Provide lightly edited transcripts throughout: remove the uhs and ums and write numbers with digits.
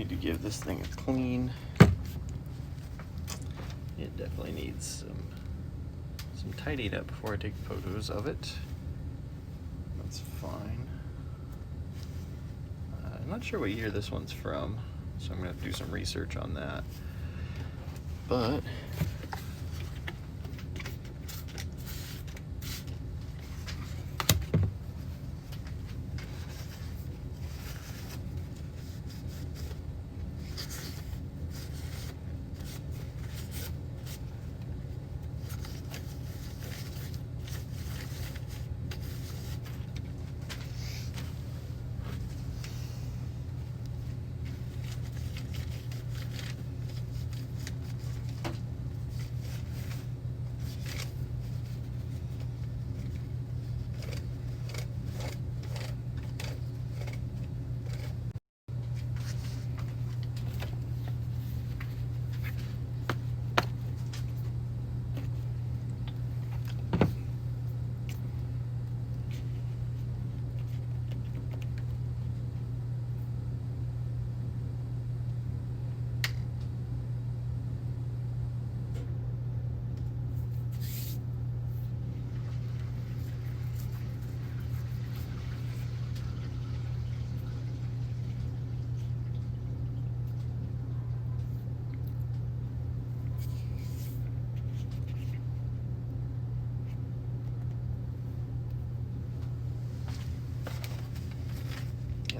need to give this thing a clean. It definitely needs some tidying up before I take photos of it. That's fine. I'm not sure what year this one's from, so I'm gonna have to do some research on that. But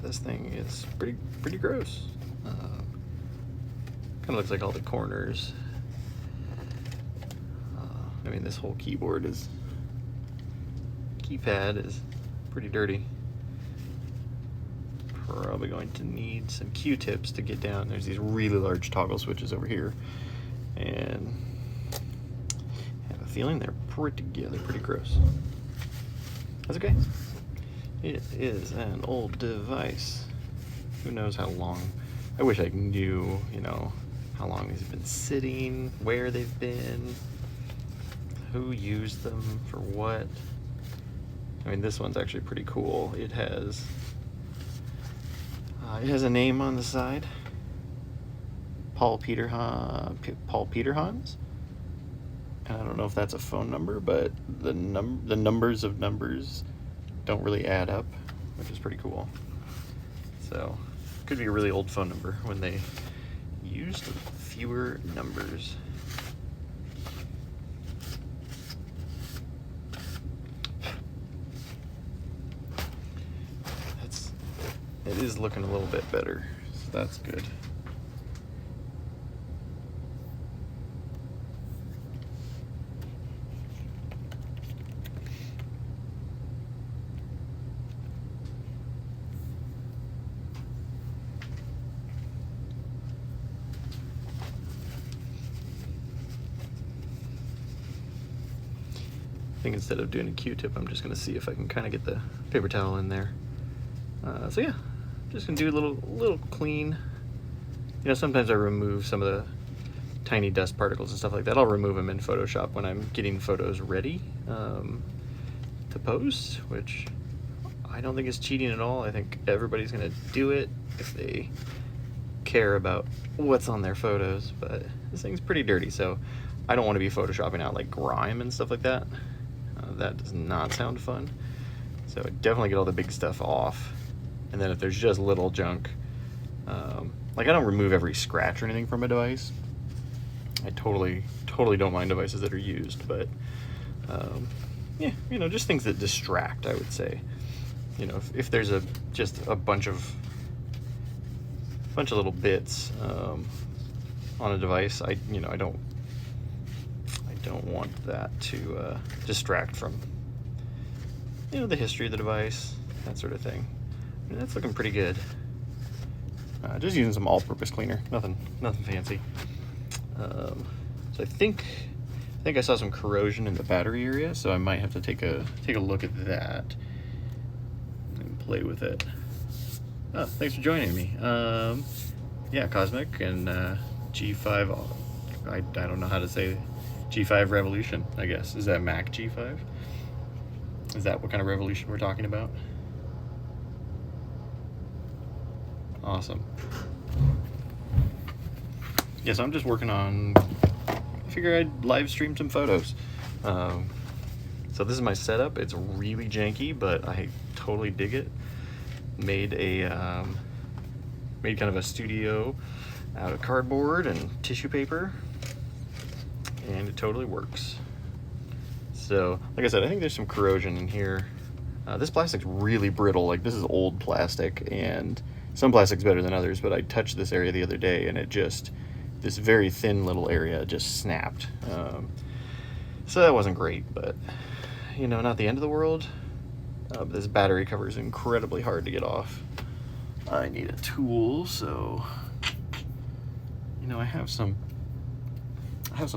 this thing is pretty gross. Kind of looks like all the corners. I mean, this whole keypad is pretty dirty. Probably going to need some Q-tips to get down. There's these really large toggle switches over here, and I have a feeling they're pretty gross. That's okay. It is an old device. Who knows how long? I wish I knew, how long these have been sitting, where they've been, who used them for what. I mean, this one's actually pretty cool. It has a name on the side. Paul Peterhans. And I don't know if that's a phone number, but the numbers of numbers don't really add up, which is pretty cool. So could be a really old phone number when they used fewer numbers. It is looking a little bit better, so that's good. I think instead of doing a Q-tip, I'm just gonna see if I can kind of get the paper towel in there. So yeah, just gonna do a little clean. Sometimes I remove some of the tiny dust particles and stuff like that. I'll remove them in Photoshop when I'm getting photos ready to post, which I don't think is cheating at all. I think everybody's gonna do it if they care about what's on their photos, but this thing's pretty dirty, so I don't want to be photoshopping out like grime and stuff like that. That does not sound fun. So definitely get all the big stuff off. And then if there's just little junk, like I don't remove every scratch or anything from a device. I totally don't mind devices that are used, but yeah, just things that distract, I would say. If there's just a bunch of little bits on a device, I don't want that to distract from the history of the device, that sort of thing. I mean, that's looking pretty good. Just using some all-purpose cleaner, nothing fancy. So I think I saw some corrosion in the battery area, so I might have to take a look at that and play with it. Oh, thanks for joining me. Yeah, Cosmic and G5. I don't know how to say G5 Revolution, I guess. Is that Mac G5? Is that what kind of revolution we're talking about? Awesome. yeah, so I'm just working on, I figure I'd live stream some photos. So this is my setup. It's really janky, but I totally dig it. Made kind of a studio out of cardboard and tissue paper, and it totally works. So, like I said, I think there's some corrosion in here. This plastic's really brittle. Like, this is old plastic, and some plastic's better than others, but I touched this area the other day, and it just, this very thin little area just snapped. So that wasn't great, but, you know, not the end of the world. This battery cover is incredibly hard to get off. I need a tool, so, you know, I have some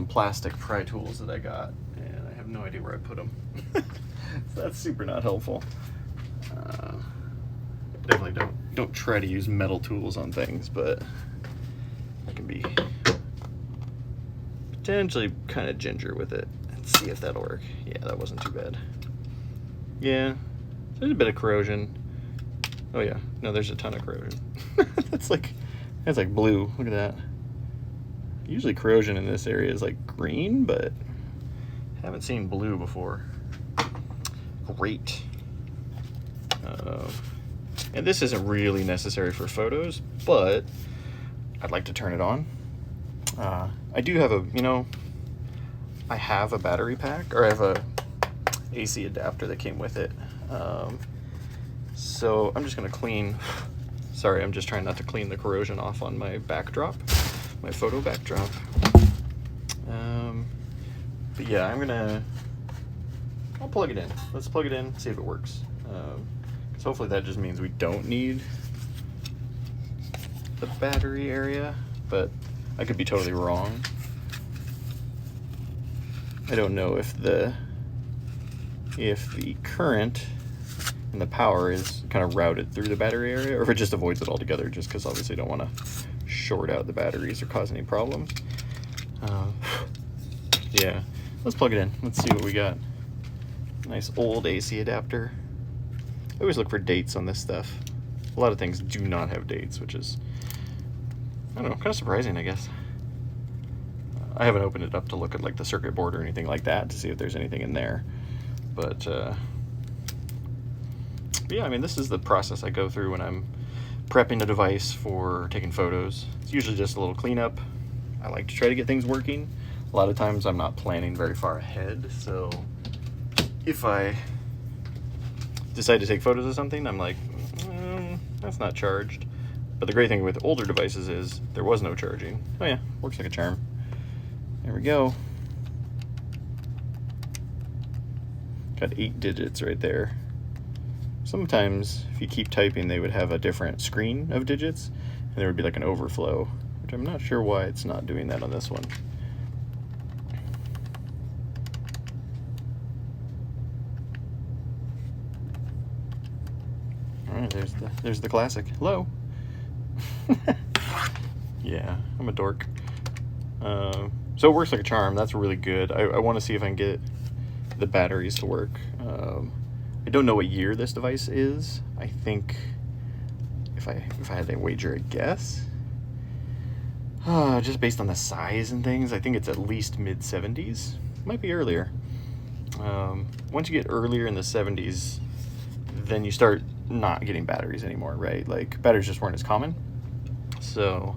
plastic pry tools that I got, and I have no idea where I put them. So that's super not helpful. Definitely don't try to use metal tools on things, but I can be potentially kind of ginger with it. Let's see if that'll work. Yeah, that wasn't too bad. Yeah, there's a bit of corrosion. Oh yeah, no, there's a ton of corrosion. that's like blue. Look at that. Usually corrosion in this area is like green, but haven't seen blue before. Great. And this isn't really necessary for photos, but I'd like to turn it on. I do have I have a battery pack, or I have a AC adapter that came with it. So I'm just gonna clean, sorry, I'm just trying not to clean the corrosion off on my backdrop, my photo backdrop. But yeah, I'll plug it in. Let's plug it in, see if it works. Because hopefully that just means we don't need the battery area, but I could be totally wrong. I don't know if the current and the power is kind of routed through the battery area, or if it just avoids it altogether, just because obviously I don't want to short out the batteries or cause any problems. Yeah, let's plug it in. Let's see what we got. Nice old AC adapter. I always look for dates on this stuff. A lot of things do not have dates, which is, I don't know, kind of surprising, I guess. I haven't opened it up to look at like the circuit board or anything like that to see if there's anything in there. But yeah, I mean, this is the process I go through when I'm prepping a device for taking photos. It's usually just a little cleanup. I like to try to get things working. A lot of times I'm not planning very far ahead, so if I decide to take photos of something, I'm like, that's not charged. But the great thing with older devices is there was no charging. Oh yeah, works like a charm. There we go. Got 8 digits right there. Sometimes if you keep typing, they would have a different screen of digits, and there would be like an overflow, which I'm not sure why it's not doing that on this one. Alright, there's the classic. Hello. Yeah, I'm a dork. So it works like a charm. That's really good. I want to see if I can get the batteries to work. I don't know what year this device is. I think if I had to wager a guess, just based on the size and things, I think it's at least mid-70s. Might be earlier. Once you get earlier in the 70s, then you start not getting batteries anymore, right? Like, batteries just weren't as common. So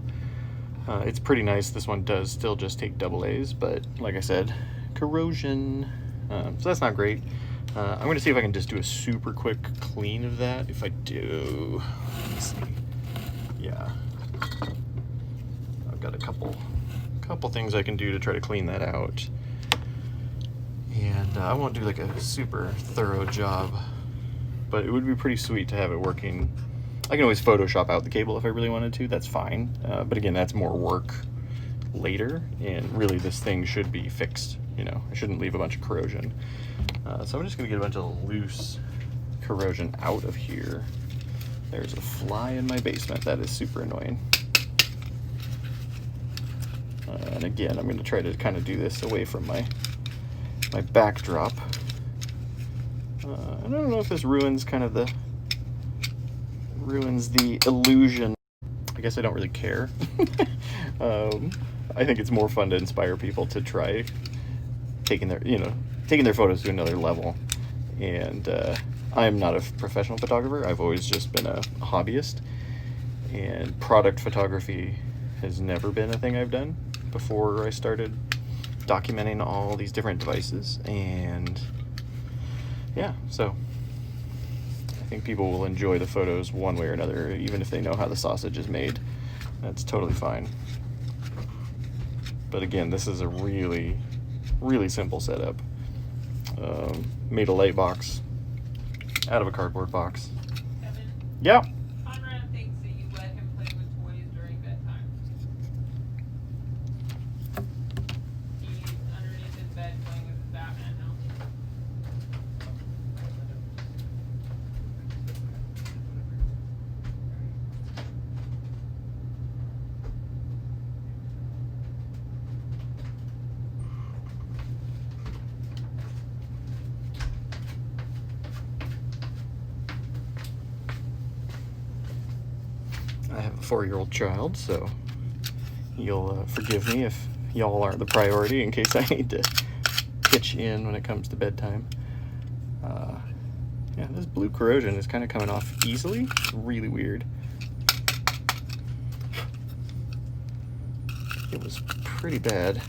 it's pretty nice. This one does still just take AA's, but like I said, corrosion. So that's not great. I'm going to see if I can just do a super quick clean of that. If I do, let's see. Yeah, I've got a couple things I can do to try to clean that out. And I won't do like a super thorough job, but it would be pretty sweet to have it working. I can always Photoshop out the cable if I really wanted to, that's fine. But again, that's more work later, and really this thing should be fixed. You know, I shouldn't leave a bunch of corrosion. So I'm just gonna get a bunch of loose corrosion out of here. There's a fly in my basement, that is super annoying. And again, I'm gonna try to kind of do this away from my backdrop. I don't know if this ruins the illusion. I guess I don't really care. I think it's more fun to inspire people to try taking their photos to another level. And I'm not a professional photographer. I've always just been a hobbyist, and product photography has never been a thing I've done before I started documenting all these different devices. And yeah, so I think people will enjoy the photos one way or another, even if they know how the sausage is made. That's totally fine. But again, this is a really, really simple setup. Made a light box out of a cardboard box. Kevin, Yeah. Conrad thinks that you let him play with toys during bedtime. He's underneath his bed playing with his Batman now. I have a 4-year-old child, so you'll forgive me if y'all aren't the priority in case I need to pitch in when it comes to bedtime. Yeah, this blue corrosion is kind of coming off easily. It's really weird. It was pretty bad.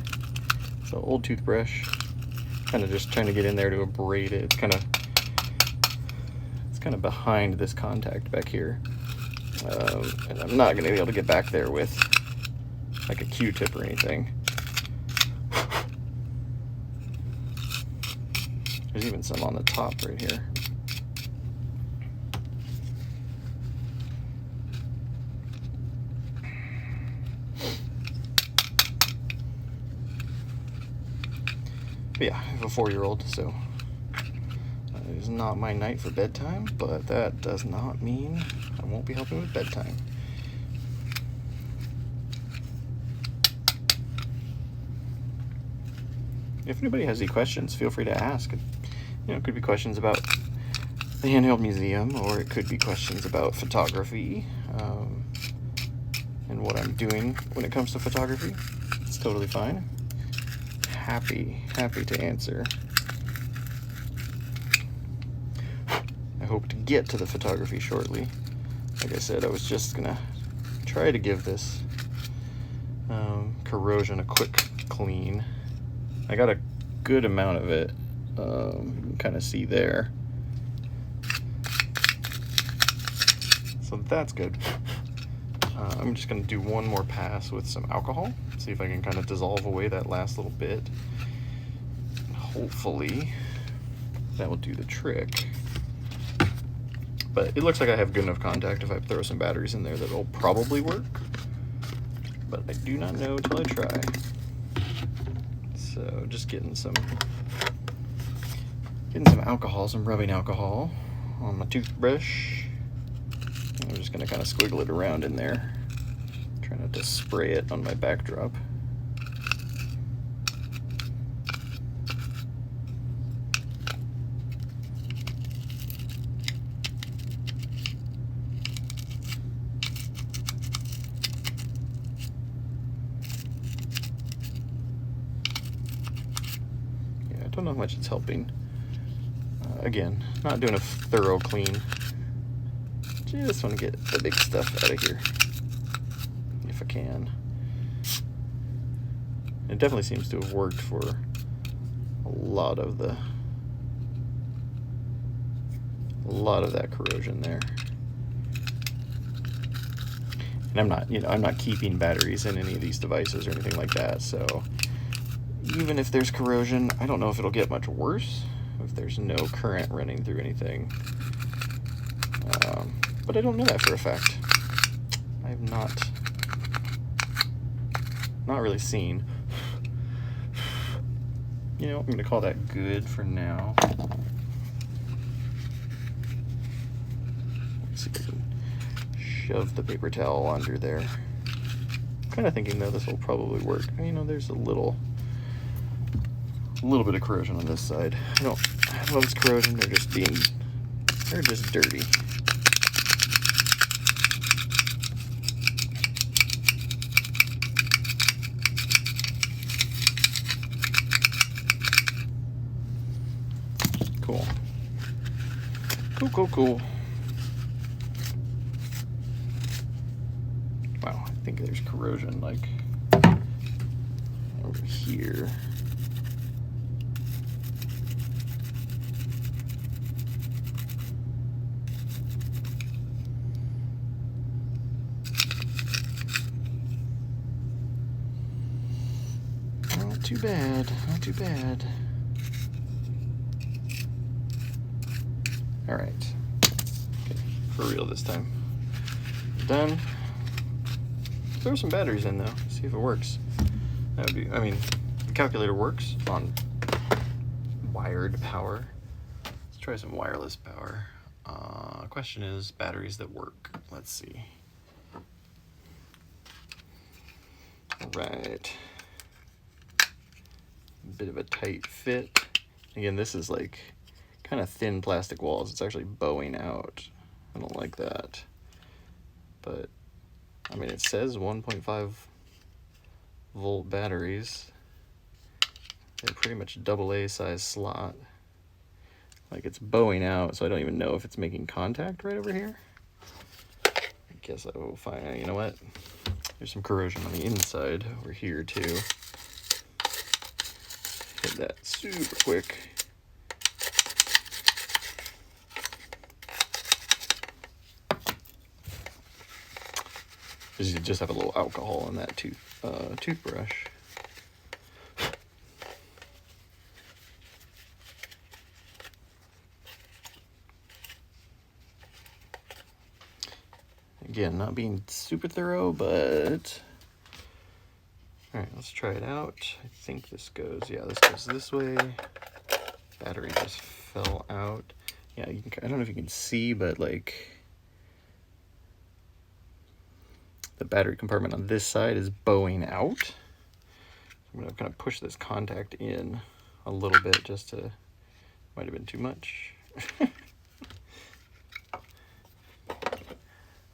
So old toothbrush, kind of just trying to get in there to abrade it. It's kind of behind this contact back here. And I'm not going to be able to get back there with like a Q-tip or anything. There's even some on the top right here. But yeah, I have a 4-year-old, so it is not my night for bedtime, but that does not mean I won't be helping with bedtime. If anybody has any questions, feel free to ask. It could be questions about the handheld museum, or it could be questions about photography, and what I'm doing when it comes to photography. It's totally fine. Happy to answer. I hope to get to the photography shortly. Like I said, I was just gonna try to give this corrosion a quick clean. I got a good amount of it. You can kind of see there. So that's good. I'm just gonna do one more pass with some alcohol, see if I can kind of dissolve away that last little bit. Hopefully that will do the trick. But it looks like I have good enough contact. If I throw some batteries in there, that'll probably work. But I do not know until I try. So just getting some alcohol, some rubbing alcohol on my toothbrush. I'm just gonna kind of squiggle it around in there. Try not to spray it on my backdrop. Yeah, I don't know how much it's helping. Again, not doing a thorough clean. Just want to get the big stuff out of here, if I can. It definitely seems to have worked for a lot of that corrosion there. And I'm not keeping batteries in any of these devices or anything like that. So even if there's corrosion, I don't know if it'll get much worse if there's no current running through anything. But I don't know that for a fact. I have not really seen. I'm going to call that good for now. Let's see if I can shove the paper towel under there. I'm kind of thinking though this will probably work. There's a little bit of corrosion on this side. I don't know if it's corrosion, they're just dirty. Cool. Cool. Wow, I think there's corrosion like over here. Not too bad, not too bad. All right, okay, for real this time. Done. Throw some batteries in though, see if it works. That would be, I mean, the calculator works on wired power. Let's try some wireless power. Question is batteries that work. Let's see. All right. Bit of a tight fit. Again, this is like kind of thin plastic walls. It's actually bowing out. I don't like that. But, I mean, it says 1.5 volt batteries. They're pretty much AA size slot. Like it's bowing out, so I don't even know if it's making contact right over here. I guess I will find, you know what? There's some corrosion on the inside over here too. Hit that super quick. You just have a little alcohol in that toothbrush. Again, not being super thorough, but all right, let's try it out. I think this goes, yeah, this goes this way. Battery just fell out. Yeah, you can, I don't know if you can see, but like the battery compartment on this side is bowing out. I'm gonna kind of push this contact in a little bit just to, might have been too much.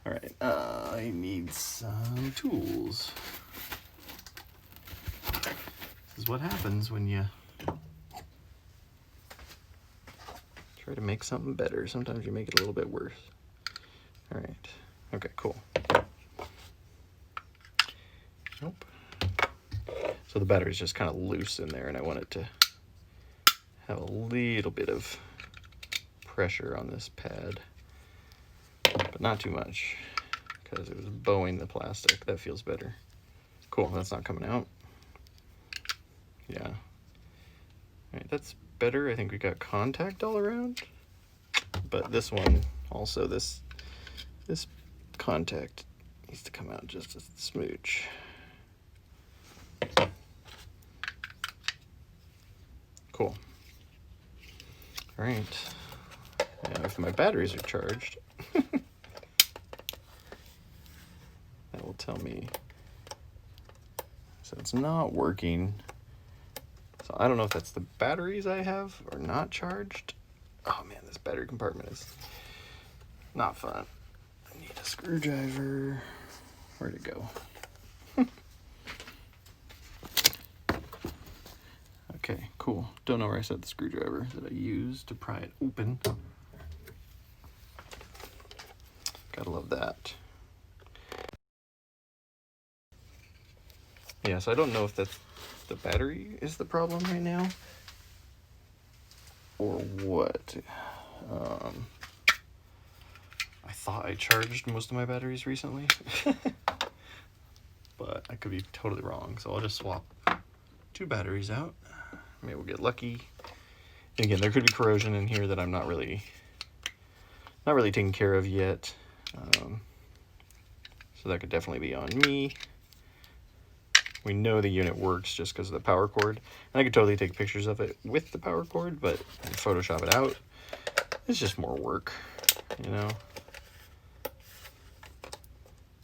All right, I need some tools. This is what happens when you try to make something better. Sometimes you make it a little bit worse. All right, okay, cool. Nope. So the battery's just kind of loose in there, and I want it to have a little bit of pressure on this pad, but not too much, because it was bowing the plastic. That feels better. Cool, that's not coming out. Yeah. All right, that's better. I think we got contact all around, but this one also, this contact needs to come out just a smooch. Cool. All right. Now, if my batteries are charged, that will tell me. So it's not working. So I don't know if that's the batteries I have or not charged. Oh man, this battery compartment is not fun. I need a screwdriver. Where'd it go? Okay, cool. Don't know where I set the screwdriver that I used to pry it open. Gotta love that. Yeah, so I don't know if that's the battery is the problem right now or what. I thought I charged most of my batteries recently, but I could be totally wrong. So I'll just swap 2 batteries out. Maybe we'll get lucky. And again, there could be corrosion in here that I'm not really taking care of yet. So that could definitely be on me. We know the unit works just because of the power cord. And I could totally take pictures of it with the power cord, but Photoshop it out, it's just more work, you know?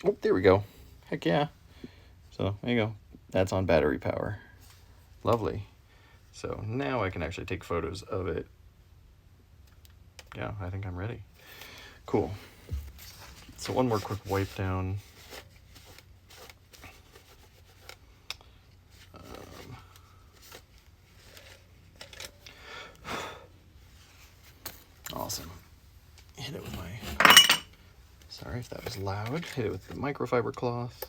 Oh, there we go. Heck yeah. So there you go. That's on battery power. Lovely. So now I can actually take photos of it. Yeah, I think I'm ready. Cool. So one more quick wipe down. hit it with my, sorry if that was loud, hit it with the microfiber cloth.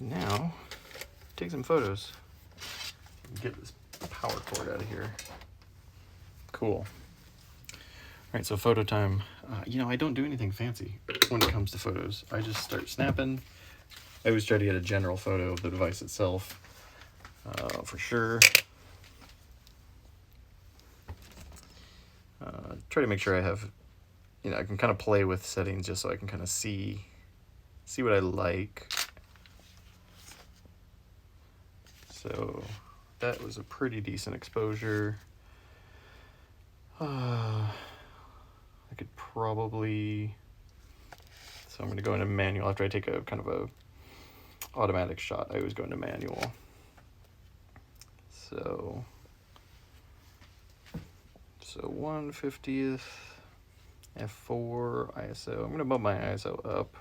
Now, take some photos. Get this power cord out of here. Cool. All right, so photo time. You know, I don't do anything fancy when it comes to photos. I just start snapping. I always try to get a general photo of the device itself, for sure. Try to make sure I have, you know, I can kind of play with settings just so I can kind of see what I like. So that was a pretty decent exposure. I could probably, so I'm going to go into manual after I take a kind of a automatic shot. I always go into manual. So 1/50th f4 ISO. I'm going to bump my ISO up.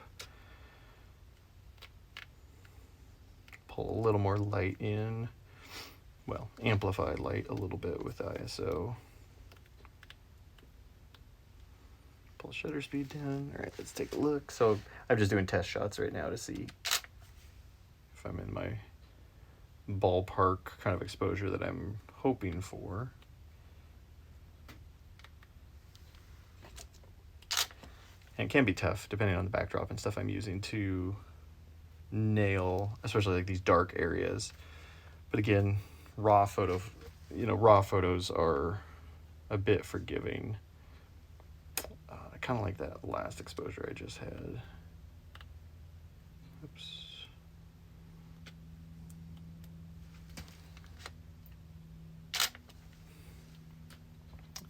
Pull a little more light in. Well, amplify light a little bit with ISO. Pull shutter speed down. All right, let's take a look. So I'm just doing test shots right now to see if I'm in my ballpark kind of exposure that I'm hoping for. And it can be tough depending on the backdrop and stuff I'm using to nail, especially like these dark areas. But again, raw photos are a bit forgiving. Kind of like that last exposure I just had. Oops.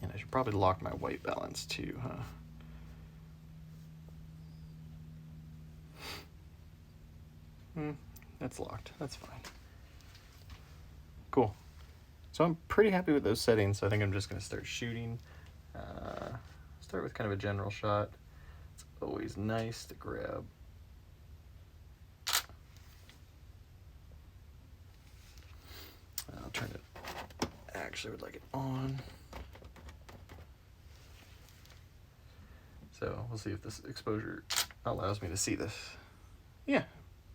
And I should probably lock my white balance too, huh? That's locked. That's fine. Cool. So I'm pretty happy with those settings. So I think I'm just going to start shooting. Start with kind of a general shot. It's always nice to grab. I'll turn it. Actually, would like it on. So we'll see if this exposure allows me to see this. Yeah,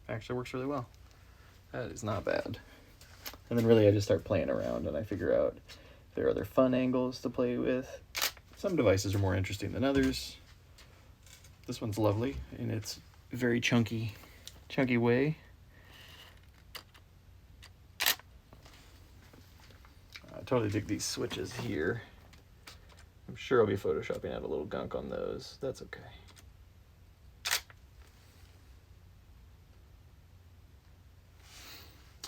actually works really well. That is not bad. And then really I just start playing around and I figure out if there are other fun angles to play with. Some devices are more interesting than others. This one's lovely in its very chunky way. I totally dig these switches here. I'm sure I'll be photoshopping out a little gunk on those. That's okay.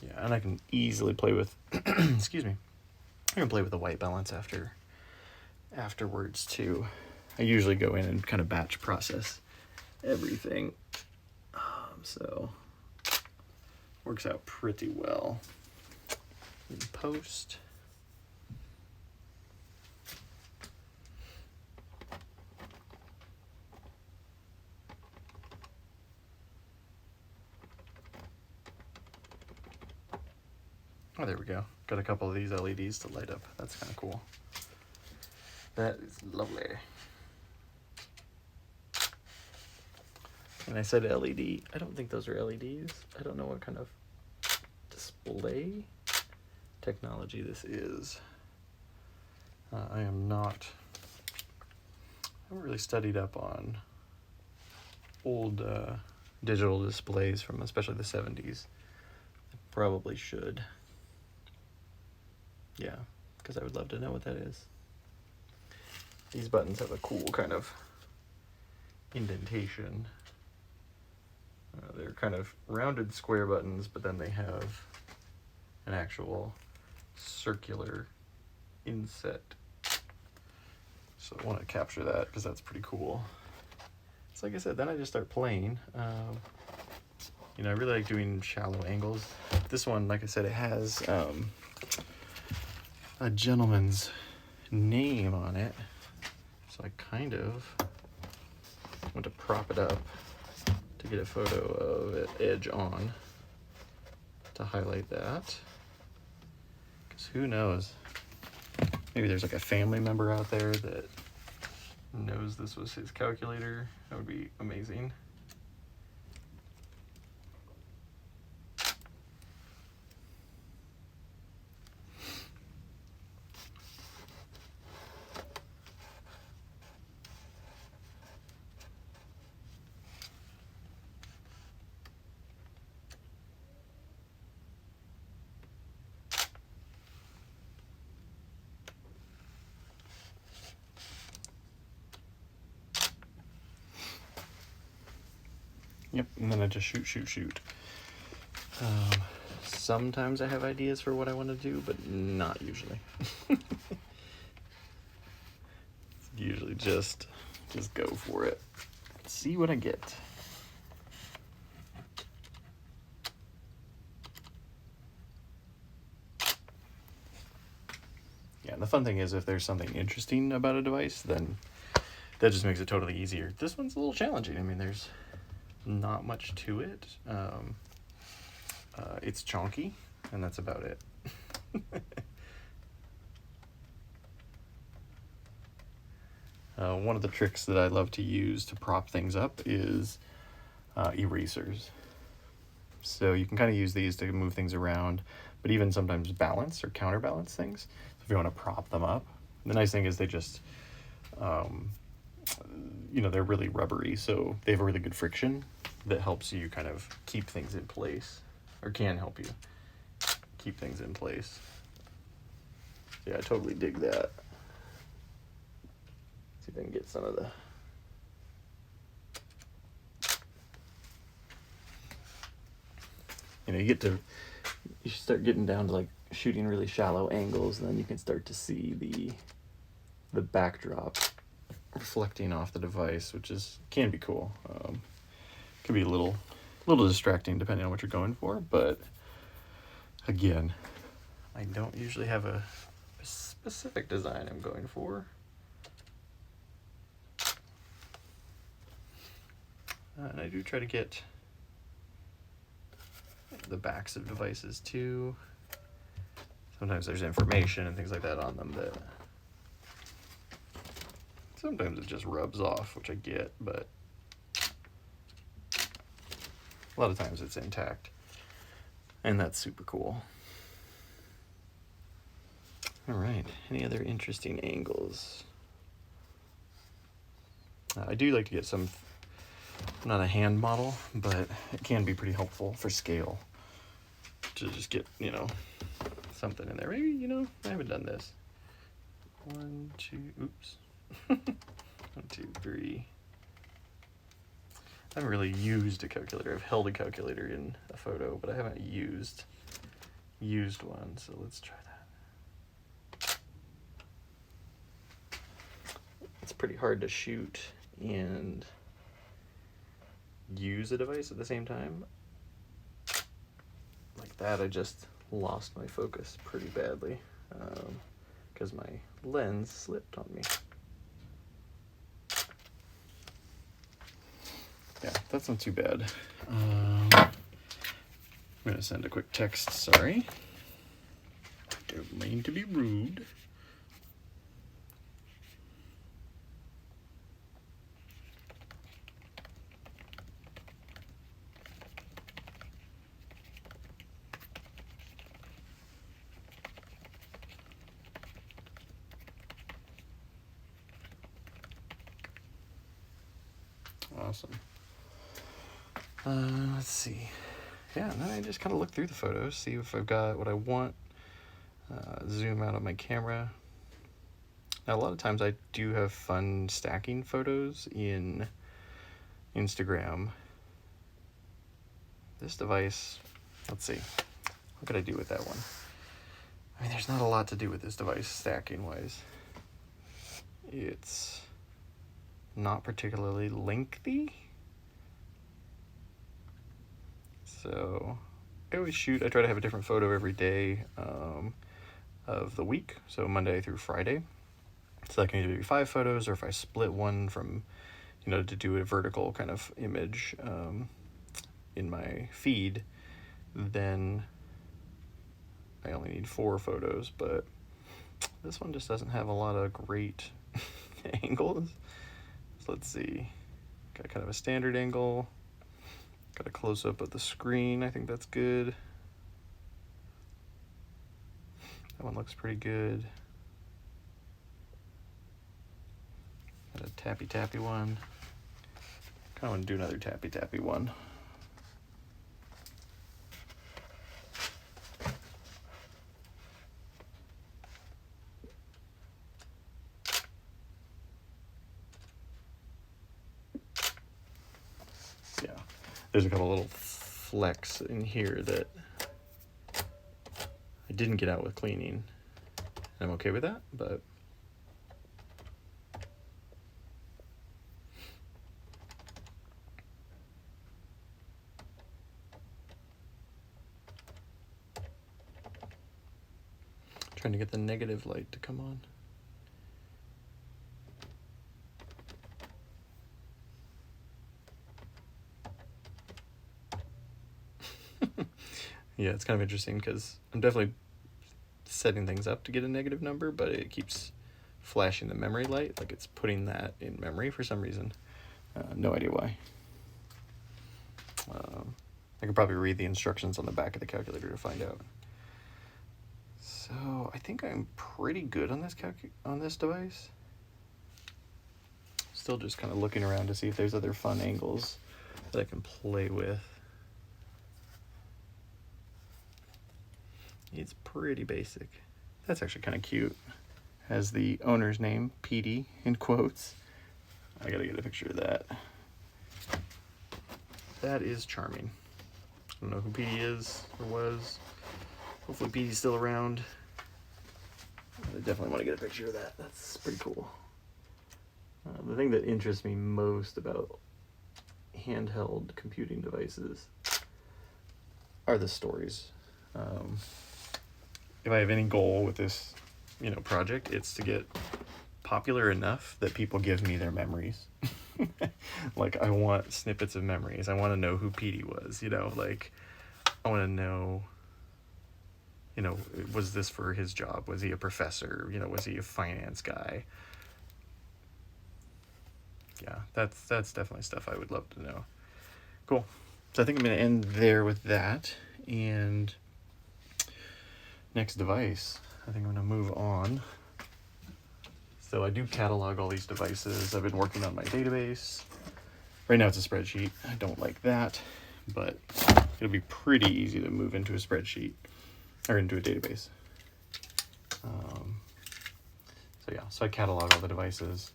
Yeah, and I can easily play with, excuse me, I can play with the white balance afterwards too. I usually go in and kind of batch process everything, so works out pretty well in post. Oh, there we go. Got a couple of these LEDs to light up. That's kind of cool. That is lovely. And I said LED. I don't think those are LEDs. I don't know what kind of display technology this is. I haven't really studied up on old digital displays from especially the 70s. I probably should. Yeah, because I would love to know what that is. These buttons have a cool kind of indentation. They're kind of rounded square buttons, but then they have an actual circular inset. So I want to capture that because that's pretty cool. So like I said, then I just start playing. You know, I really like doing shallow angles. This one, like I said, it has a gentleman's name on it. So I kind of want to prop it up to get a photo of it edge on to highlight that. Because Who knows? Maybe there's like a family member out there that knows this was his calculator. That would be amazing. Yep, and then I just shoot. Sometimes I have ideas for what I want to do, but not usually. Usually just go for it. See what I get. Yeah, and the fun thing is if there's something interesting about a device, then that just makes it totally easier. This one's a little challenging. I mean, there's not much to it. It's chonky, and that's about it. One of the tricks that I love to use to prop things up is erasers. So you can kind of use these to move things around, but even sometimes balance or counterbalance things. So if you want to prop them up, the nice thing is they just, they're really rubbery, so they have a really good friction that helps you kind of keep things in place, or can help you keep things in place. Yeah, I totally dig that. See if I can get some of the... you start getting down to like shooting really shallow angles, and then you can start to see the backdrop reflecting off the device, which can be cool. Can be a little distracting depending on what you're going for, but again, I don't usually have a specific design I'm going for. And I do try to get the backs of devices too. Sometimes there's information and things like that on them that sometimes it just rubs off, which I get, but a lot of times it's intact, and that's super cool. All right, any other interesting angles? I do like to get some, not a hand model, but it can be pretty helpful for scale to just get, something in there. Maybe, I haven't done this. 1, 2, oops. 1, 2, 3. I haven't really used a calculator. I've held a calculator in a photo, but I haven't used one, so let's try that. It's pretty hard to shoot and use a device at the same time. Like that, I just lost my focus pretty badly because my lens slipped on me. Yeah, that's not too bad. I'm going to send a quick text, sorry. Don't mean to be rude. Awesome. Let's see. Yeah, and then I just kind of look through the photos, see if I've got what I want. Zoom out on my camera. Now, a lot of times I do have fun stacking photos in Instagram. This device, let's see. What could I do with that one? I mean, there's not a lot to do with this device stacking wise. It's not particularly lengthy. So I always shoot, I try to have a different photo every day of the week, so Monday through Friday. So that can either be 5 photos, or if I split one from, to do a vertical kind of image in my feed, then I only need 4 photos, but this one just doesn't have a lot of great angles. So let's see. Got kind of a standard angle. Got a close-up of the screen. I think that's good. That one looks pretty good. Got a tappy one. Kind of want to do another tappy one. Yeah, there's a couple little flecks in here that I didn't get out with cleaning. I'm okay with that, but trying to get the negative light to come on. Yeah, it's kind of interesting because I'm definitely setting things up to get a negative number, but it keeps flashing the memory light, like it's putting that in memory for some reason. No idea why. I could probably read the instructions on the back of the calculator to find out. So I think I'm pretty good on this device. Still just kind of looking around to see if there's other fun angles that I can play with. It's pretty basic. That's actually kind of cute. Has the owner's name, PD, in quotes. I gotta get a picture of that. That is charming. I don't know who PD is or was. Hopefully PD's still around. I definitely want to get a picture of that. That's pretty cool. The thing that interests me most about handheld computing devices are the stories. If I have any goal with this, project, it's to get popular enough that people give me their memories. Like, I want snippets of memories. I want to know who PD was, like, I want to know, was this for his job? Was he a professor? Was he a finance guy? Yeah, that's definitely stuff I would love to know. Cool. So I think I'm going to end there with that. And next device, I think I'm going to move on. So I do catalog all these devices. I've been working on my database. Right now it's a spreadsheet. I don't like that, but it'll be pretty easy to move into a spreadsheet or into a database. So I catalog all the devices,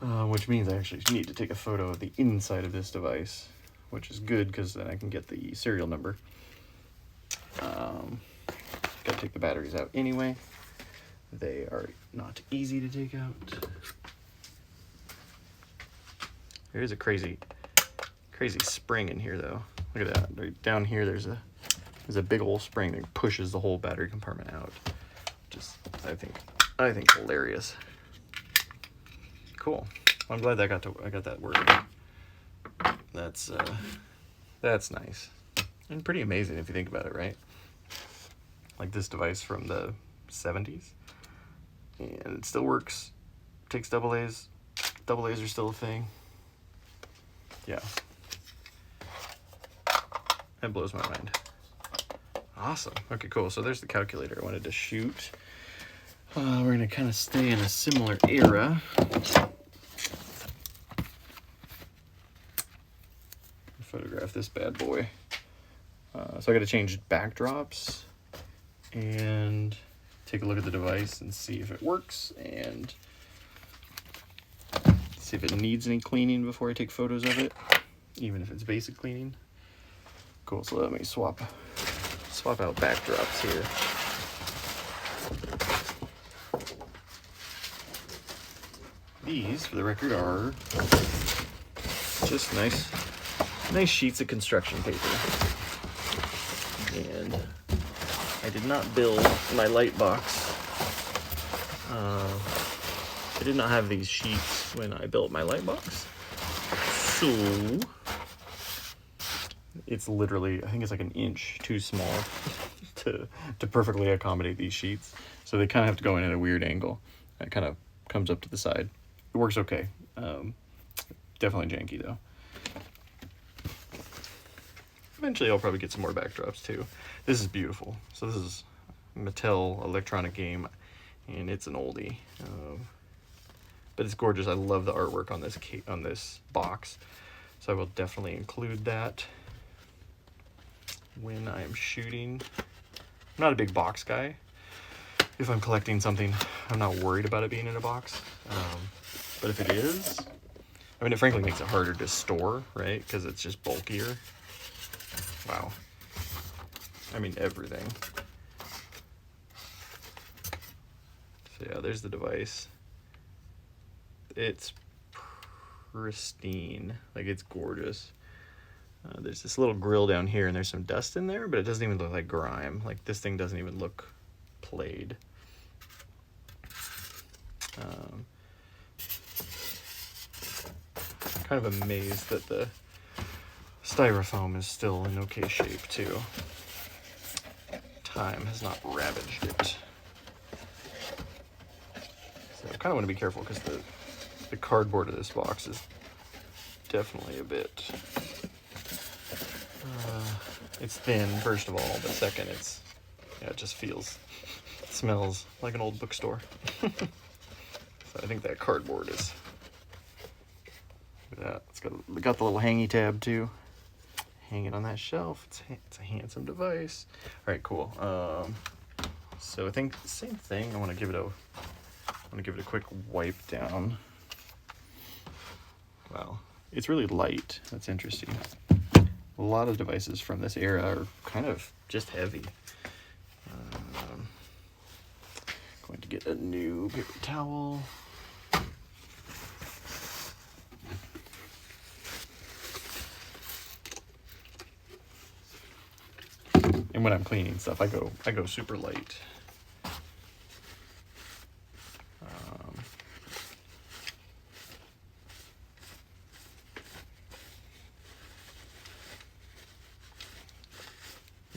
which means I actually need to take a photo of the inside of this device, which is good because then I can get the serial number. Gotta take the batteries out anyway. They are not easy to take out. There is a crazy spring in here though. Look at that. Right down here there's a big old spring that pushes the whole battery compartment out. Just I think hilarious. Cool. Well, I'm glad I got that working. That's nice. And pretty amazing if you think about it, right? Like this device from the 70s. And it still works. Takes AA's. AA's are still a thing. Yeah. That blows my mind. Awesome. Okay, cool. So there's the calculator I wanted to shoot. We're going to kind of stay in a similar era. Photograph this bad boy. So I got to change backdrops and take a look at the device and see if it works and see if it needs any cleaning before I take photos of it, even if it's basic cleaning. Cool, so let me swap out backdrops here. These, for the record, are just nice sheets of construction paper. And I did not build my light box. I did not have these sheets when I built my light box. So it's literally, I think it's like an inch too small to perfectly accommodate these sheets. So they kind of have to go in at a weird angle. It kind of comes up to the side. It works okay. Definitely janky though. Eventually I'll probably get some more backdrops too. This is beautiful. So this is Mattel electronic game, and it's an oldie. But it's gorgeous. I love the artwork on this box. So I will definitely include that when I am shooting. I'm not a big box guy. If I'm collecting something, I'm not worried about it being in a box. But if it is, I mean, it frankly makes it harder to store, right? Because it's just bulkier. Wow. I mean, everything. So yeah, there's the device. It's pristine. Like, it's gorgeous. There's this little grill down here, and there's some dust in there, but it doesn't even look like grime. Like, this thing doesn't even look played. Kind of amazed that the styrofoam is still in okay shape too. Time has not ravaged it. So I kind of want to be careful because the cardboard of this box is definitely a bit. It's thin, first of all, but second, it just smells like an old bookstore. So I think that cardboard is. Look at that. It's got the little hangy tab too. Hang it on that shelf. It's a handsome device. All right, cool. So I think same thing. I want to give it a quick wipe down. Wow, it's really light. That's interesting. A lot of devices from this era are kind of just heavy. Going to get a new paper towel. And when I'm cleaning stuff, I go super light.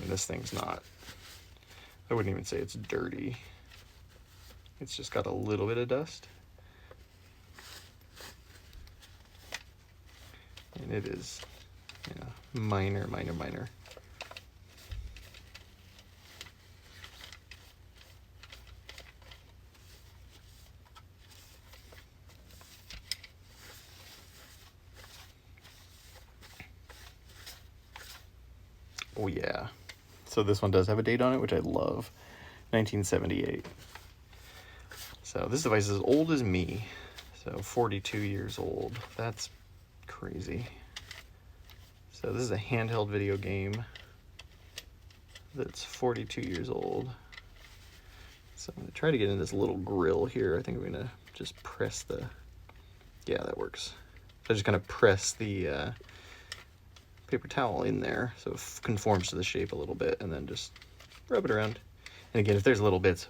And this thing's not, I wouldn't even say it's dirty. It's just got a little bit of dust. And it is, minor. Oh yeah. So this one does have a date on it, which I love. 1978. So this device is as old as me. So 42 years old. That's crazy. So this is a handheld video game that's 42 years old. So I'm gonna try to get in this little grill here. I think I'm gonna just press yeah, that works. So I just kind of press the paper towel in there so it conforms to the shape a little bit, and then just rub it around. And again, if there's little bits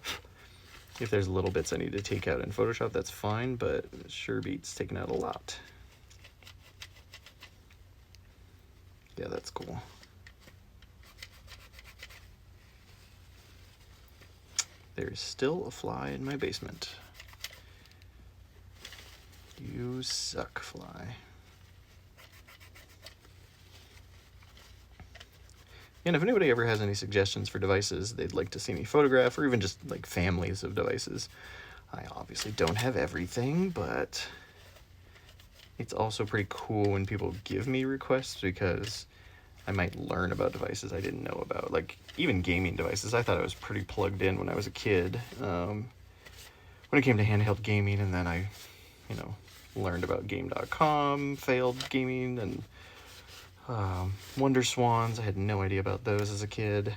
I need to take out in Photoshop, that's fine, but it sure beats taking out a lot. Yeah, that's cool. There's still a fly in my basement. You suck, fly. And if anybody ever has any suggestions for devices they'd like to see me photograph, or even just like families of devices, I obviously don't have everything, but it's also pretty cool when people give me requests, because I might learn about devices I didn't know about. Like, even gaming devices, I thought I was pretty plugged in when I was a kid. When it came to handheld gaming, and then I, learned about Game.com, failed gaming, and Wonder Swans. I had no idea about those as a kid.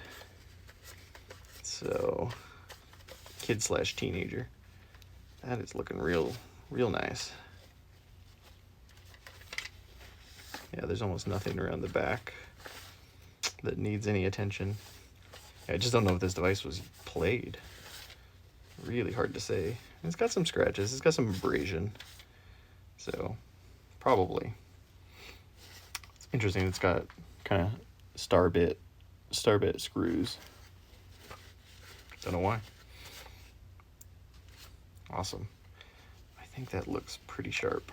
So, kid/teenager. That is looking real nice. Yeah, there's almost nothing around the back that needs any attention. I just don't know if this device was played. Really hard to say. It's got some scratches. It's got some abrasion. So, probably. It's interesting. It's got kind of star bit screws. Don't know why. Awesome. I think that looks pretty sharp.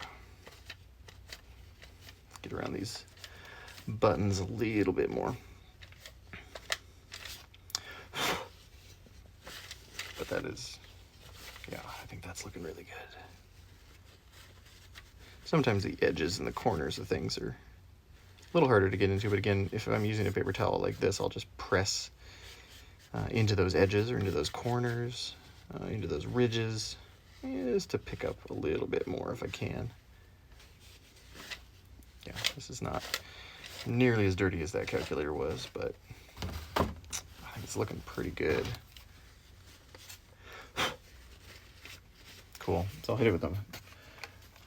Get around these buttons a little bit more. But that is, yeah, I think that's looking really good. Sometimes the edges and the corners of things are a little harder to get into, but again, if I'm using a paper towel like this, I'll just press into those edges or into those corners, into those ridges, just to pick up a little bit more if I can. Yeah, this is not nearly as dirty as that calculator was, but I think it's looking pretty good. Cool. So I'll hit it with them.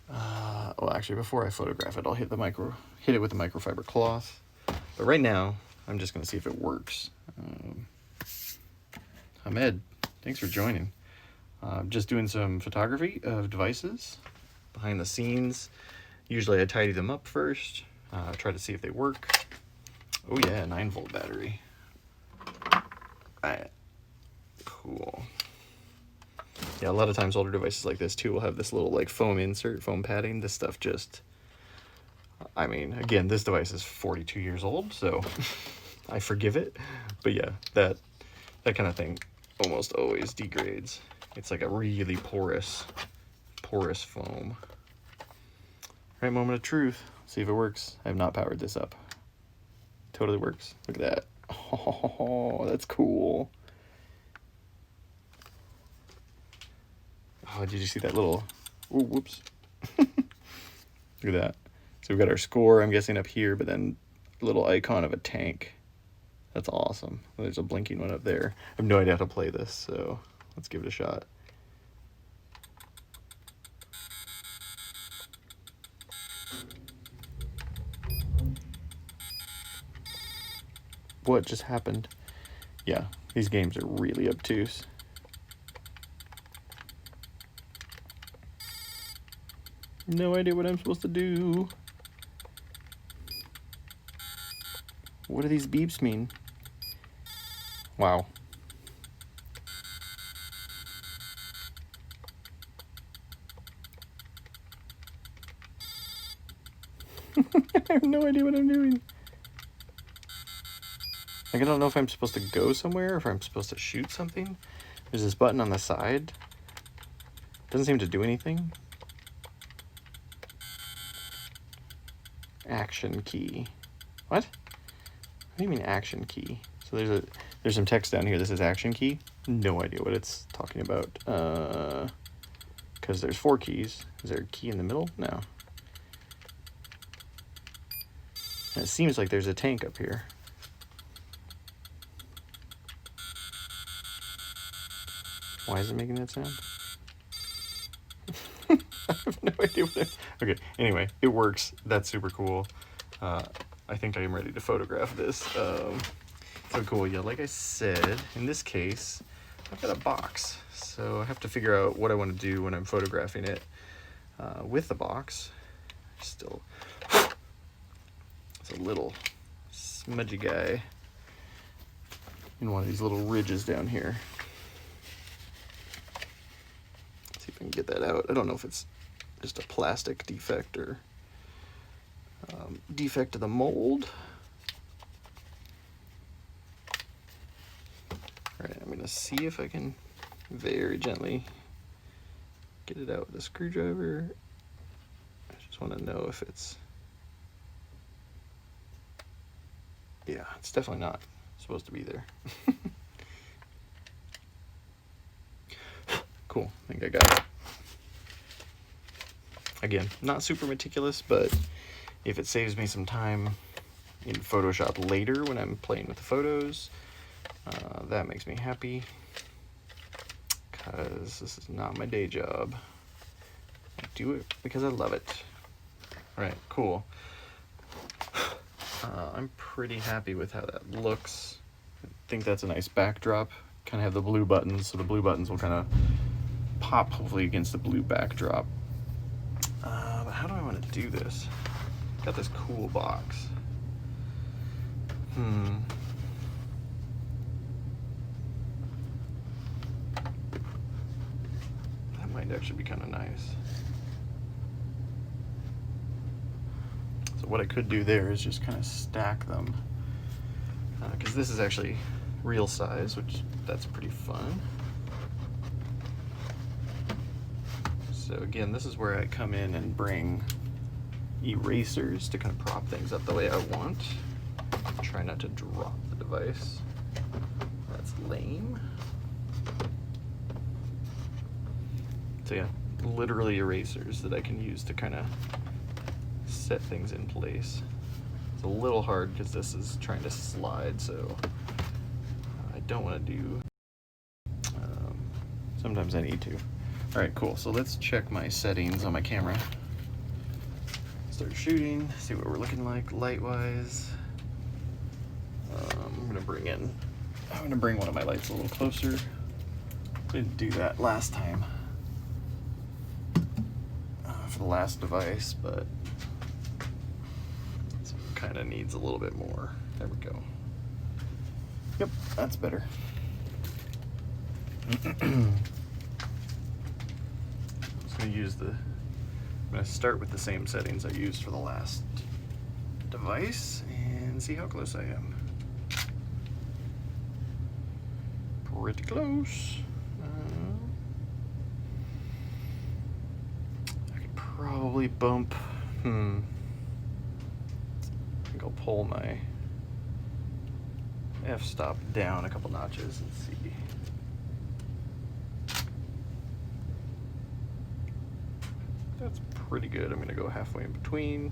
Well, actually, before I photograph it, I'll hit it with the microfiber cloth. But right now, I'm just going to see if it works. Ahmed, thanks for joining. Just doing some photography of devices behind the scenes. Usually I tidy them up first, try to see if they work. Oh yeah, 9-volt battery. Alright, cool. Yeah, a lot of times older devices like this too will have this little like foam insert, foam padding. This stuff just, I mean, again, this device is 42 years old, so I forgive it. But yeah, that kind of thing almost always degrades. It's like a really porous foam. Right, moment of truth. See if it works. I have not powered this up. Totally works. Look at that. Oh, that's cool. Oh, did you see that little... Ooh, whoops. Look at that. So we've got our score, I'm guessing, up here, but then a little icon of a tank. That's awesome. There's a blinking one up there. I have no idea how to play this, so let's give it a shot. What just happened? Yeah, these games are really obtuse. No idea what I'm supposed to do. What do these beeps mean? Wow. I have no idea what I'm doing. Like, I don't know if I'm supposed to go somewhere or if I'm supposed to shoot something. There's this button on the side. Doesn't seem to do anything. Action key. What? What do you mean action key? So there's some text down here that says action key. No idea what it's talking about. Because there's 4 keys. Is there a key in the middle? No. And it seems like there's a tank up here. Why is it making that sound? I have no idea what it... Okay, anyway, it works. That's super cool. I think I am ready to photograph this. So cool. Yeah, like I said, in this case, I've got a box. So I have to figure out what I want to do when I'm photographing it with the box. Still, it's a little smudgy guy in one of these little ridges down here. See if I can get that out. I don't know if it's just a plastic defect or defect of the mold. Alright, I'm gonna see if I can very gently get it out with a screwdriver. I just want to know if it's... Yeah, it's definitely not supposed to be there. Cool, I think I got it. Again, not super meticulous, but if it saves me some time in Photoshop later when I'm playing with the photos, that makes me happy, because this is not my day job. I do it because I love it. Alright, cool. I'm pretty happy with how that looks. I think that's a nice backdrop. Kind of have the blue buttons, so the blue buttons will kind of pop hopefully against the blue backdrop. But how do I want to do this? Got this cool box. might actually be kind of nice. So what I could do there is just kind of stack them, because this is actually real size, which that's pretty fun. So again, this is where I come in and bring erasers to kind of prop things up the way I want. Try not to drop the device. That's lame. So yeah, literally erasers that I can use to kind of set things in place. It's a little hard because this is trying to slide, so I don't want to do, sometimes I need to. All right, cool, so let's check my settings on my camera. Start shooting, see what we're looking like light-wise. I'm gonna bring one of my lights a little closer. Didn't do that last time for the last device, but this one kind of needs a little bit more. There we go. Yep, that's better. I'm just gonna use I'm gonna start with the same settings I used for the last device and see how close I am. Pretty close. I could probably bump. I think I'll pull my f-stop down a couple notches and see. That's pretty good. I'm gonna go halfway in between.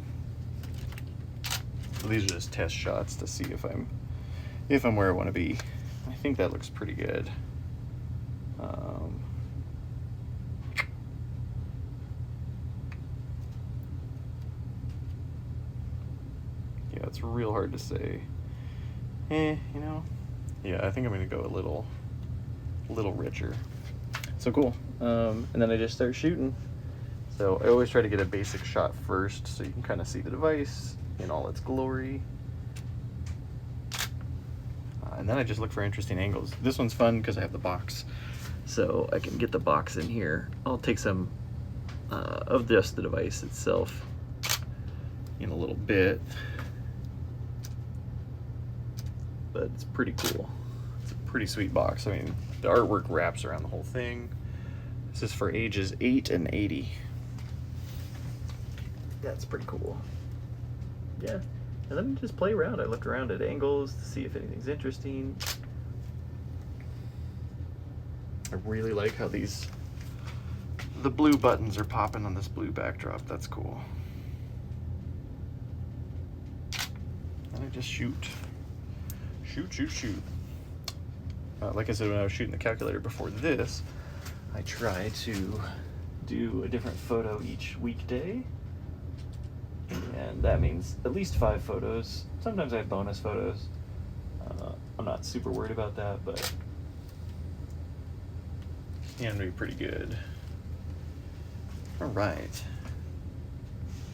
So these are just test shots to see if I'm where I want to be. I think that looks pretty good. Yeah, it's real hard to say. You know. Yeah, I think I'm gonna go a little richer. So cool. And then I just start shooting. So I always try to get a basic shot first, so you can kind of see the device in all its glory. And then I just look for interesting angles. This one's fun because I have the box, so I can get the box in here. I'll take some of just the device itself in a little bit, but it's pretty cool. It's a pretty sweet box. I mean, the artwork wraps around the whole thing. This is for ages 8 and 80. That's pretty cool. Yeah. And then just play around. I look around at angles to see if anything's interesting. I really like how the blue buttons are popping on this blue backdrop. That's cool. And I just shoot. Shoot. Like I said, when I was shooting the calculator before this, I try to do a different photo each weekday. And that means at least 5 photos. Sometimes I have bonus photos. I'm not super worried about that, but it can be pretty good. All right.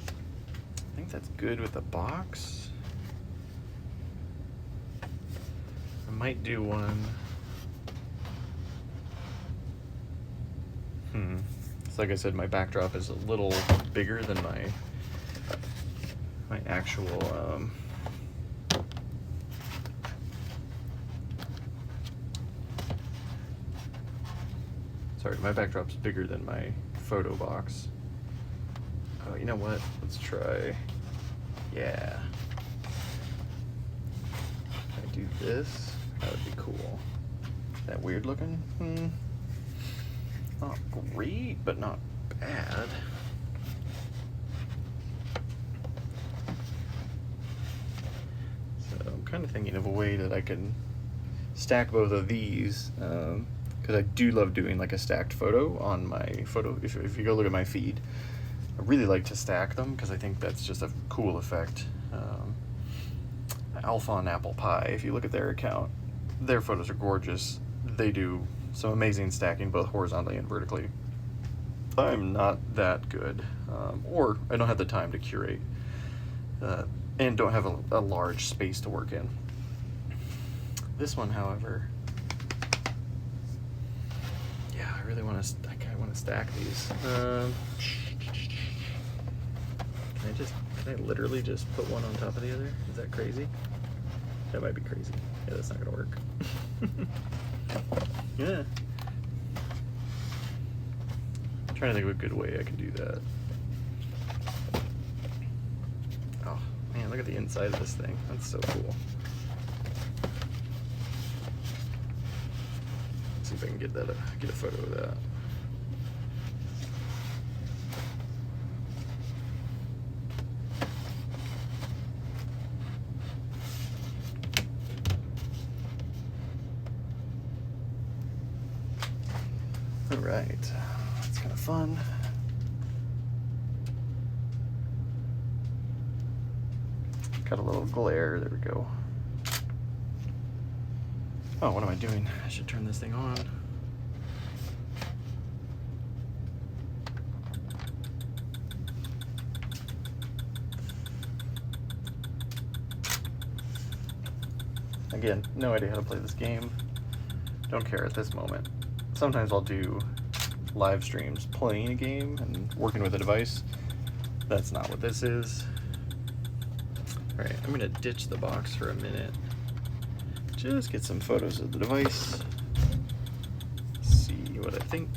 I think that's good with the box. I might do one. So like I said, my backdrop is a little bigger than my actual sorry, my backdrop's bigger than my photo box. Oh, you know what? Let's try. Yeah. Can I do this? That would be cool. That weird looking? Not great, but not bad. So I'm kind of thinking of a way that I can stack both of these, because I do love doing like a stacked photo on my photo. If you go look at my feed, I really like to stack them because I think that's just a cool effect. Alpha on Apple Pie, if you look at their account, their photos are gorgeous. They do some amazing stacking both horizontally and vertically. I'm not that good, or I don't have the time to curate, and don't have a large space to work in. This one, however, yeah, I want want to stack these. Can I literally just put one on top of the other? Is that crazy? That might be crazy. Yeah, that's not gonna work. Yeah. I'm trying to think of a good way I can do that. Oh man, look at the inside of this thing. That's so cool. Let's see if I can get that. Get a photo of that. All right, that's kind of fun. Got a little glare, there we go. Oh, what am I doing? I should turn this thing on. Again, no idea how to play this game. Don't care at this moment. Sometimes I'll do live streams playing a game and working with a device. That's not what this is. All right, I'm gonna ditch the box for a minute. Just get some photos of the device. See what I think.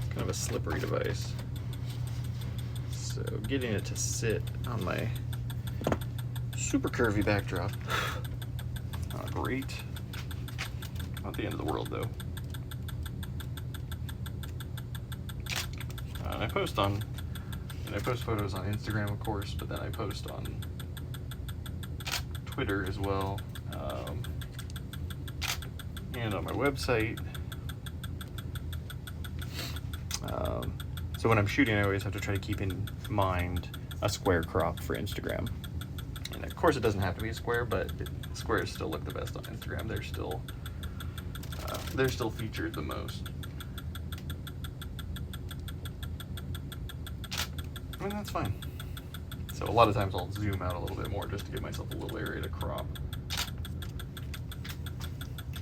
Kind of a slippery device. So getting it to sit on my super curvy backdrop. Not great. Not the end of the world though. I post photos on Instagram, of course, but then I post on Twitter as well, and on my website. So when I'm shooting, I always have to try to keep in mind a square crop for Instagram. And of course, it doesn't have to be a square, but squares still look the best on Instagram. They're still featured the most. I mean, that's fine. So a lot of times I'll zoom out a little bit more just to give myself a little area to crop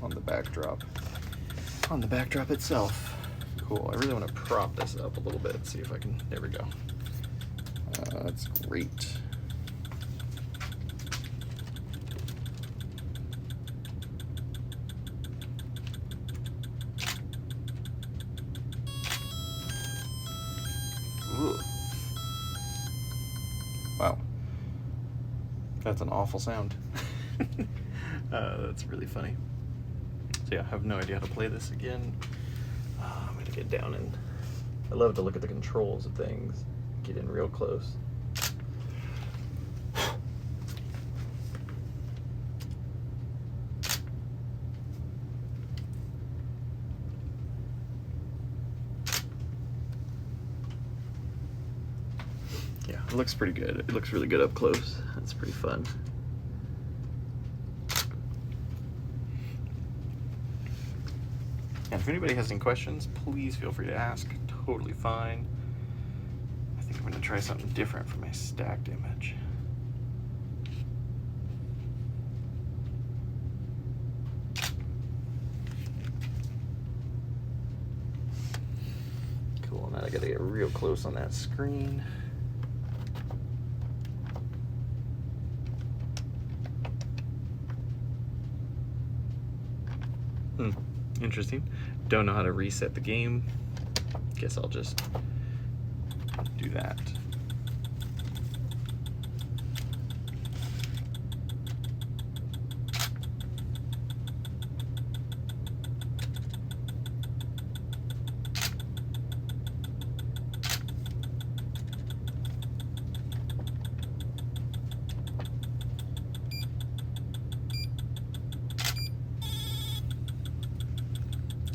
on the backdrop. On the backdrop itself. Cool. I really want to prop this up a little bit. See if I can. There we go. That's great. Ooh. Wow. That's an awful sound. That's really funny. So yeah, I have no idea how to play this again. I'm gonna get down and I love to look at the controls of things. Get in real close. Yeah, it looks pretty good. It looks really good up close. That's pretty fun. And if anybody has any questions, please feel free to ask. Totally fine. I think I'm going to try something different for my stacked image. Cool, now I got to get real close on that screen. Interesting. Don't know how to reset the game. Guess I'll just do that.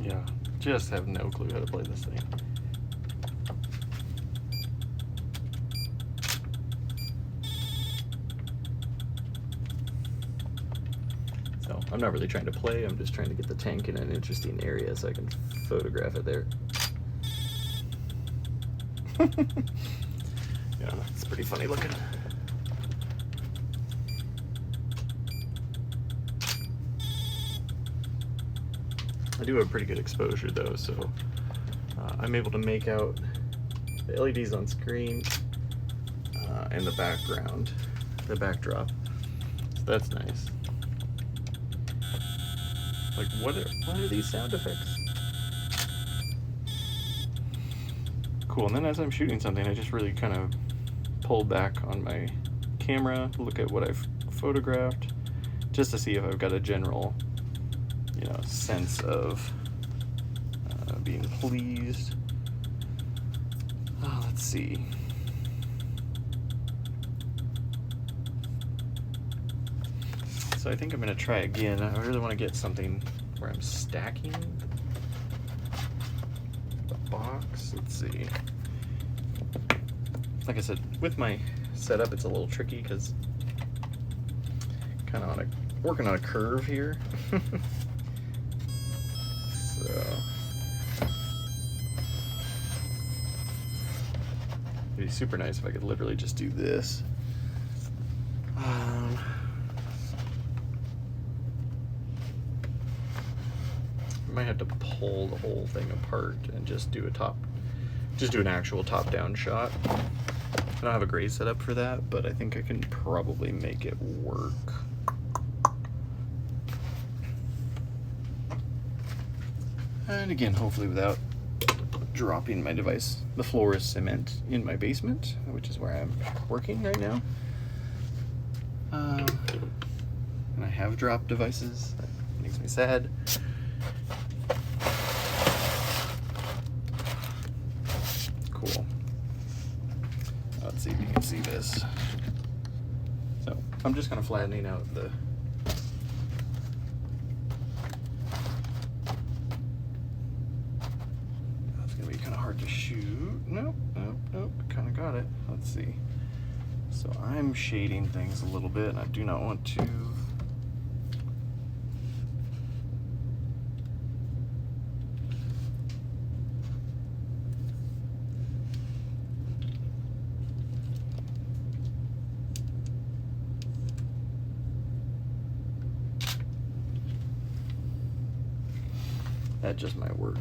Yeah, just have no clue how to play this thing. So I'm not really trying to play, I'm just trying to get the tank in an interesting area so I can photograph it there. Yeah, it's pretty funny looking. I do have pretty good exposure though, so I'm able to make out the LEDs on screen and the background, the backdrop. So that's nice. Like, what are these sound effects? Cool. And then as I'm shooting something, I just really kind of pull back on my camera, look at what I've photographed, just to see if I've got a general, you know, sense of being pleased. Let's see. So I think I'm going to try again. I really want to get something where I'm stacking the box. Let's see. Like I said, with my setup, it's a little tricky because kind of working on a curve here. So it'd be super nice if I could literally just do this. I might have to pull the whole thing apart and just do an actual top-down shot. I don't have a great setup for that, but I think I can probably make it work. And again, hopefully without dropping my device. The floor is cement in my basement, which is where I'm working right now. And I have dropped devices. That makes me sad. Cool. Let's see if you can see this. So I'm just kind of flattening out the to shoot. Nope. Kind of got it. Let's see. So I'm shading things a little bit, and I do not want to. That just might work.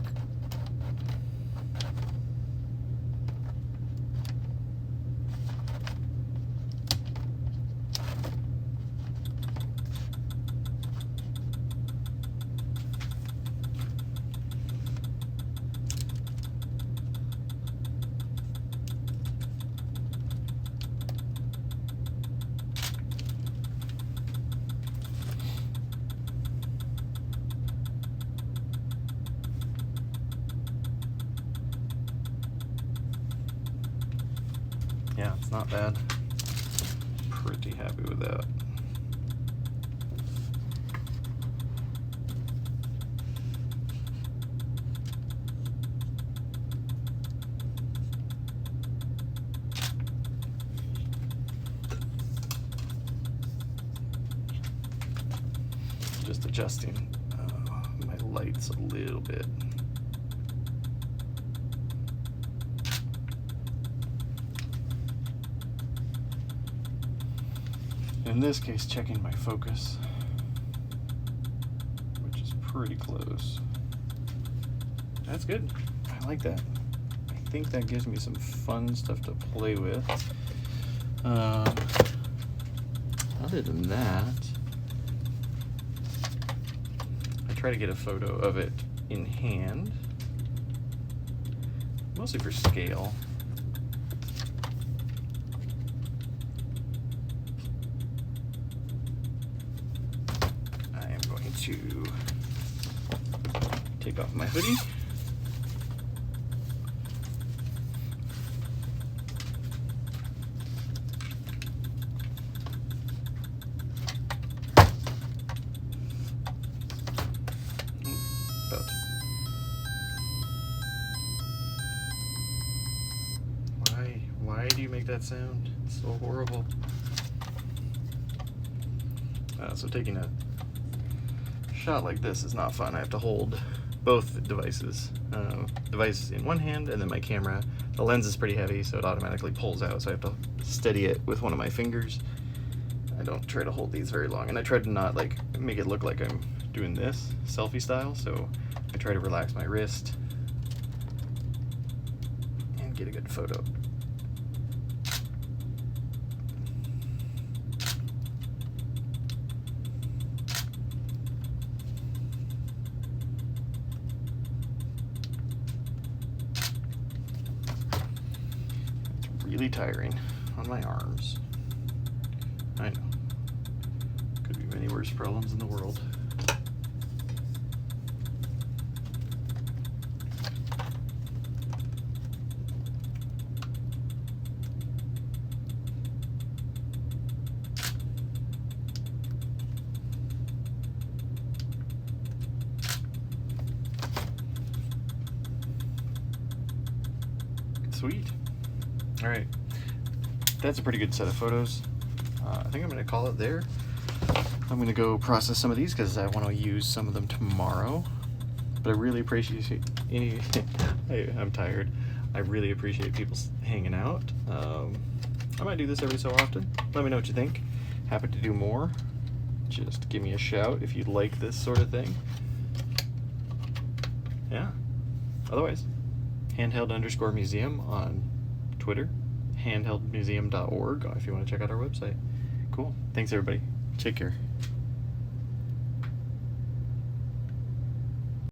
Yeah, it's not bad. Pretty happy with that. Just adjusting my lights a little bit. In this case, checking my focus, which is pretty close. That's good. I like that. I think that gives me some fun stuff to play with. Other than that, I try to get a photo of it in hand, mostly for scale. To take off my hoodie. Why do you make that sound? It's so horrible. So taking a shot like this is not fun. I have to hold both devices. Device in one hand and then my camera. The lens is pretty heavy, so it automatically pulls out, so I have to steady it with one of my fingers. I don't try to hold these very long, and I try to not like make it look like I'm doing this selfie style, so I try to relax my wrist and get a good photo. It's really tiring on my arms. I know. Could be many worse problems in the world. Sweet. All right. That's a pretty good set of photos. I think I'm going to call it there. I'm going to go process some of these because I want to use some of them tomorrow. But I really appreciate any. I'm tired. I really appreciate people hanging out. I might do this every so often. Let me know what you think. Happy to do more. Just give me a shout if you like this sort of thing. Yeah. Otherwise, handheld_museum on Twitter, handheldmuseum.org if you want to check out our website. Cool. Thanks, everybody. Take care.